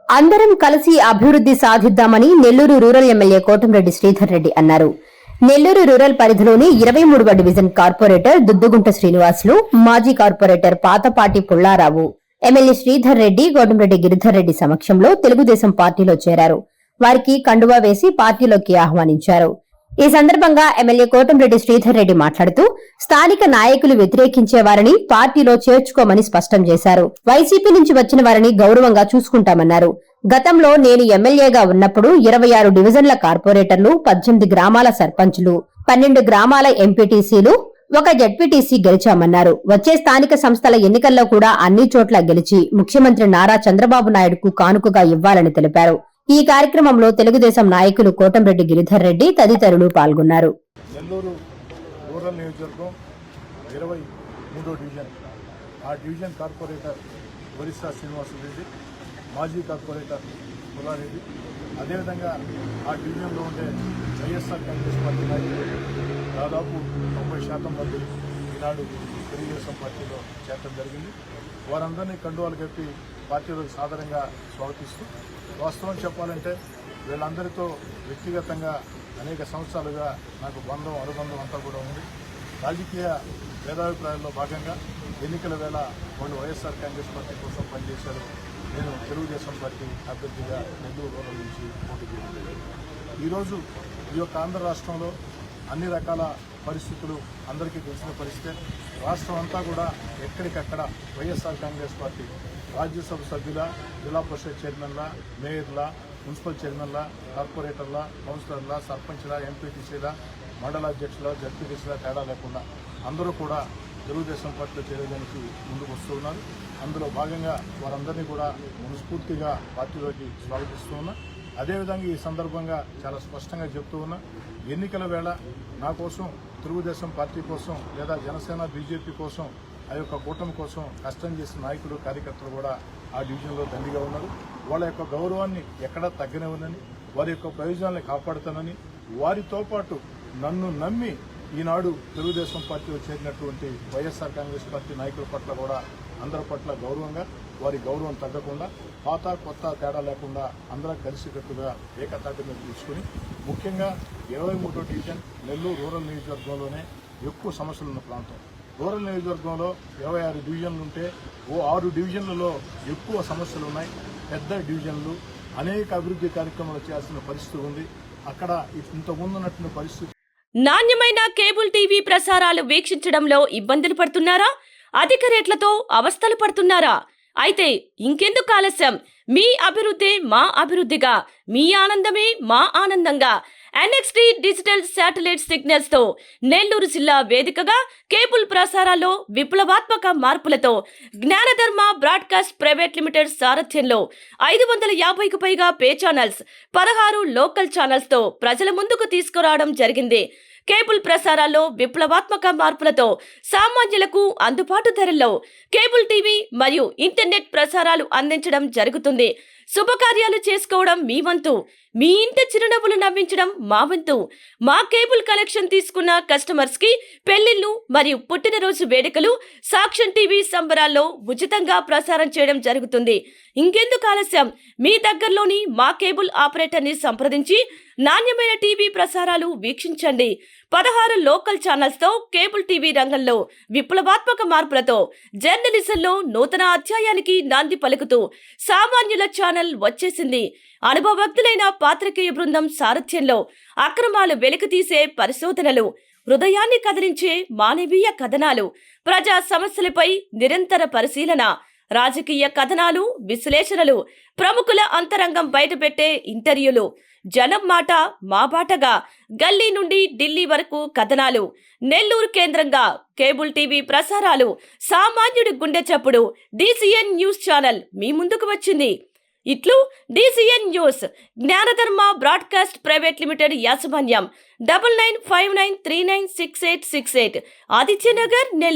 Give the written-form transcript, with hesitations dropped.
అందరం కలిసి అభివృద్ధి సాధిద్దామని నెల్లూరు రూరల్ ఎమ్మెల్యే కోటంరెడ్డి శ్రీధర్ రెడ్డి అన్నారు. నెల్లూరు రూరల్ పరిధిలోని 23వ డివిజన్ కార్పొరేటర్ దుద్దుగుంట శ్రీనివాసులు, మాజీ కార్పొరేటర్ పాతపాటి పుల్లారావు, ఎమ్మెల్యే శ్రీధర్ రెడ్డి, కోటంరెడ్డి గిరిధర్ రెడ్డి సమక్షంలో తెలుగుదేశం పార్టీలో చేరారు. వారికి కండువా వేసి పార్టీలోకి ఆహ్వానించారు. ఈ సందర్భంగా ఎమ్మెల్యే కోటంరెడ్డి శ్రీధర్ రెడ్డి మాట్లాడుతూ స్థానిక నాయకులు వ్యతిరేకించేవారిని పార్టీలో చేర్చుకోమని స్పష్టం చేశారు. వైసీపీ నుంచి వచ్చిన వారిని గౌరవంగా చూసుకుంటామన్నారు. గతంలో నేను ఎమ్మెల్యేగా ఉన్నప్పుడు 26 డివిజన్ల కార్పొరేటర్లు, 18 గ్రామాల సర్పంచులు, 12 గ్రామాల ఎంపీటీసీలు, 1 జడ్పీటీసీ గెలిచామన్నారు. వచ్చే స్థానిక సంస్థల ఎన్నికల్లో కూడా అన్ని చోట్ల గెలిచి ముఖ్యమంత్రి నారా చంద్రబాబు నాయుడుకు కానుకగా ఇవ్వాలని తెలిపారు. ఈ కార్యక్రమంలో తెలుగుదేశం నాయకులు కోటంరెడ్డి గిరిధర్ రెడ్డి తదితరులు పాల్గొన్నారు. నెల్లూరు రూరల్ నియోజకవర్గం 23వ డివిజన్, ఆ డివిజన్ కార్పొరేటర్ ఒరిస్సా శ్రీనివాసరెడ్డి, మాజీ కార్పొరేటర్ పుల్లారెడ్డి, అదేవిధంగా ఆ డివిజన్లో ఉండే వైఎస్ఆర్ కాంగ్రెస్ పార్టీ నాయకులు దాదాపు 90% మంది ఈనాడు తెలుగుదేశం పార్టీలో చేరడం జరిగింది. వారందరినీ కండువాలు కప్పి పార్టీలకు సాధారణంగా స్వాగతిస్తూ, వాస్తవం చెప్పాలంటే వీళ్ళందరితో వ్యక్తిగతంగా అనేక సంవత్సరాలుగా నాకు బంధం, అనుబంధం అంతా కూడా ఉంది. రాజకీయ భేదాభిప్రాయాల్లో భాగంగా ఎన్నికల వేళ వాళ్ళు వైఎస్ఆర్ కాంగ్రెస్ పార్టీ కోసం పనిచేశారు. నేను తెలుగుదేశం పార్టీ అభ్యర్థిగా నెల్లూరు రూరల్ నుంచి పోటీ చేయడం. ఈరోజు ఈ యొక్క ఆంధ్ర రాష్ట్రంలో అన్ని రకాల పరిస్థితులు అందరికీ తెలిసిన పరిస్థితే. రాష్ట్రం అంతా కూడా ఎక్కడికక్కడ వైఎస్ఆర్ కాంగ్రెస్ పార్టీ రాజ్యసభ సభ్యుల, జిల్లా పరిషత్ చైర్మన్ల, మేయర్ల, మున్సిపల్ చైర్మన్ల, కార్పొరేటర్ల, కౌన్సిలర్ల, సర్పంచ్ల, ఎంపీటీసీల, మండల అధ్యక్షుల, జడ్పీటీసీల తేడా లేకుండా అందరూ కూడా తెలుగుదేశం పార్టీలో చేరేదానికి ముందుకు వస్తూ ఉన్నారు. అందులో భాగంగా వారందరినీ కూడా మనస్ఫూర్తిగా పార్టీలోకి స్వాగతిస్తూ ఉన్నా. అదేవిధంగా ఈ సందర్భంగా చాలా స్పష్టంగా చెప్తూ ఉన్నా, ఎన్నికల వేళ నా కోసం, తెలుగుదేశం పార్టీ కోసం, లేదా జనసేన, బీజేపీ కోసం, ఆ యొక్క కూటమి కోసం కష్టం చేసిన నాయకులు, కార్యకర్తలు కూడా ఆ డివిజన్లో దండిగా ఉన్నారు. వాళ్ళ యొక్క గౌరవాన్ని ఎక్కడా తగ్గనివ్వనని, వారి యొక్క ప్రయోజనాలను కాపాడుతానని, వారితో పాటు నన్ను నమ్మి ఈనాడు తెలుగుదేశం పార్టీలో చేరినటువంటి వైఎస్ఆర్ కాంగ్రెస్ పార్టీ నాయకుల పట్ల కూడా అందరి పట్ల గౌరవంగా, వారి గౌరవం తగ్గకుండా, పాత కొత్త తేడా లేకుండా అందరం కలిసికట్టుగా ఏకతాటి మీద తీసుకుని, ముఖ్యంగా 23వ డివిజన్ నెల్లూరు రూరల్ నియోజకవర్గంలోనే ఎక్కువ సమస్యలు ఉన్న ప్రాంతం. రూరల్ నియోజకవర్గంలో 26 డివిజన్లు ఉంటే 6 డివిజన్లలో ఎక్కువ సమస్యలు ఉన్నాయి. పెద్ద డివిజన్లు, అనేక అభివృద్ధి కార్యక్రమాలు చేయాల్సిన పరిస్థితి ఉంది. అక్కడ ఇంతకుముందు ఉన్నటువంటి పరిస్థితి. నాణ్యమైన కేబుల్ టీవీ ప్రసారాలు వీక్షించడంలో ఇబ్బందులు పడుతున్నారా? అధిక రేట్లతో అవస్థలు పడుతున్నారా? అయితే ఇంకెందుకు ఆలస్యం? మీ అభివృద్ధి మా అభివృద్ధిగా, మీ ఆనందమే మా ఆనందంగా NXT డిజిటల్ శాటిలైట్ సిగ్నల్స్ తో నెల్లూరు జిల్లా వేదికగా కేబుల్ ప్రసారాల్లో విప్లవాత్మక మార్పులతో జ్ఞానధర్మ బ్రాడ్కాస్ట్ ప్రైవేట్ లిమిటెడ్ సారథ్యంలో 550కు పైగా పే ఛానల్స్, 16 లోకల్ ఛానల్స్ తో ప్రజల ముందుకు తీసుకురావడం జరిగింది. కేబుల్ ప్రసారాల్లో విప్లవాత్మక మార్పులతో సామాన్యులకు అందుబాటు ధరల్లో కేబుల్ టీవీ మరియు ఇంటర్నెట్ ప్రసారాలు అందించడం జరుగుతుంది. శుభకార్యాలు చేసుకోవడం మీ వంతు, మీ ఇంటి చిరునవ్వులు నవ్వించడం మా వంతు. మా కేబుల్ కనెక్షన్ తీసుకున్న కస్టమర్స్ కి పెళ్లిళ్లు మరియు పుట్టినరోజు వేడుకలు సాక్ష్యం టీవీ సంబరాల్లో ఉచితంగా ప్రసారం చేయడం జరుగుతుంది. ఇంకెందుకు ఆలస్యం? మీ దగ్గరలోని మా కేబుల్ ఆపరేటర్ ని సంప్రదించి నాణ్యమైన టీవీ ప్రసారాలు వీక్షించండి. 16 లోకల్ ఛానల్స్ తో కేబుల్ టీవీ రంగంలో విప్లవాత్మక మార్పులతో జర్నలిజంలో నూతన అధ్యాయానికి నాంది పలుకుతూ సామాన్యుల ఛానల్ వచ్చేసింది. అనుభవజ్ఞులైన పాత్రికేయ బృందం సారథ్యంలో అక్రమాలు వెలికితీసే పరిశోధనలు, హృదయాన్ని కదిలించే మానవీయ కథనాలు, ప్రజా సమస్యలపై నిరంతర పరిశీలన, రాజకీయ కథనాలు, విశ్లేషణలు, ప్రముఖుల అంతరంగం బయటపెట్టే ఇంటర్వ్యూలు, జనం మాట మా బాటగా గల్లీ నుండి ఢిల్లీ వరకు కథనాలు, నెల్లూరు కేంద్రంగా కేబుల్ టీవీ ప్రసారాలు, సామాన్యుడి గుండె చప్పుడు DCN న్యూస్ ఛానల్ మీ ముందుకు వచ్చింది. ఇట్లు DCN news, జ్ఞానధర్మ broadcast private limited యాజమాన్యం, 9959396868, ఆదిత్యనగర్, నెల్లూరు.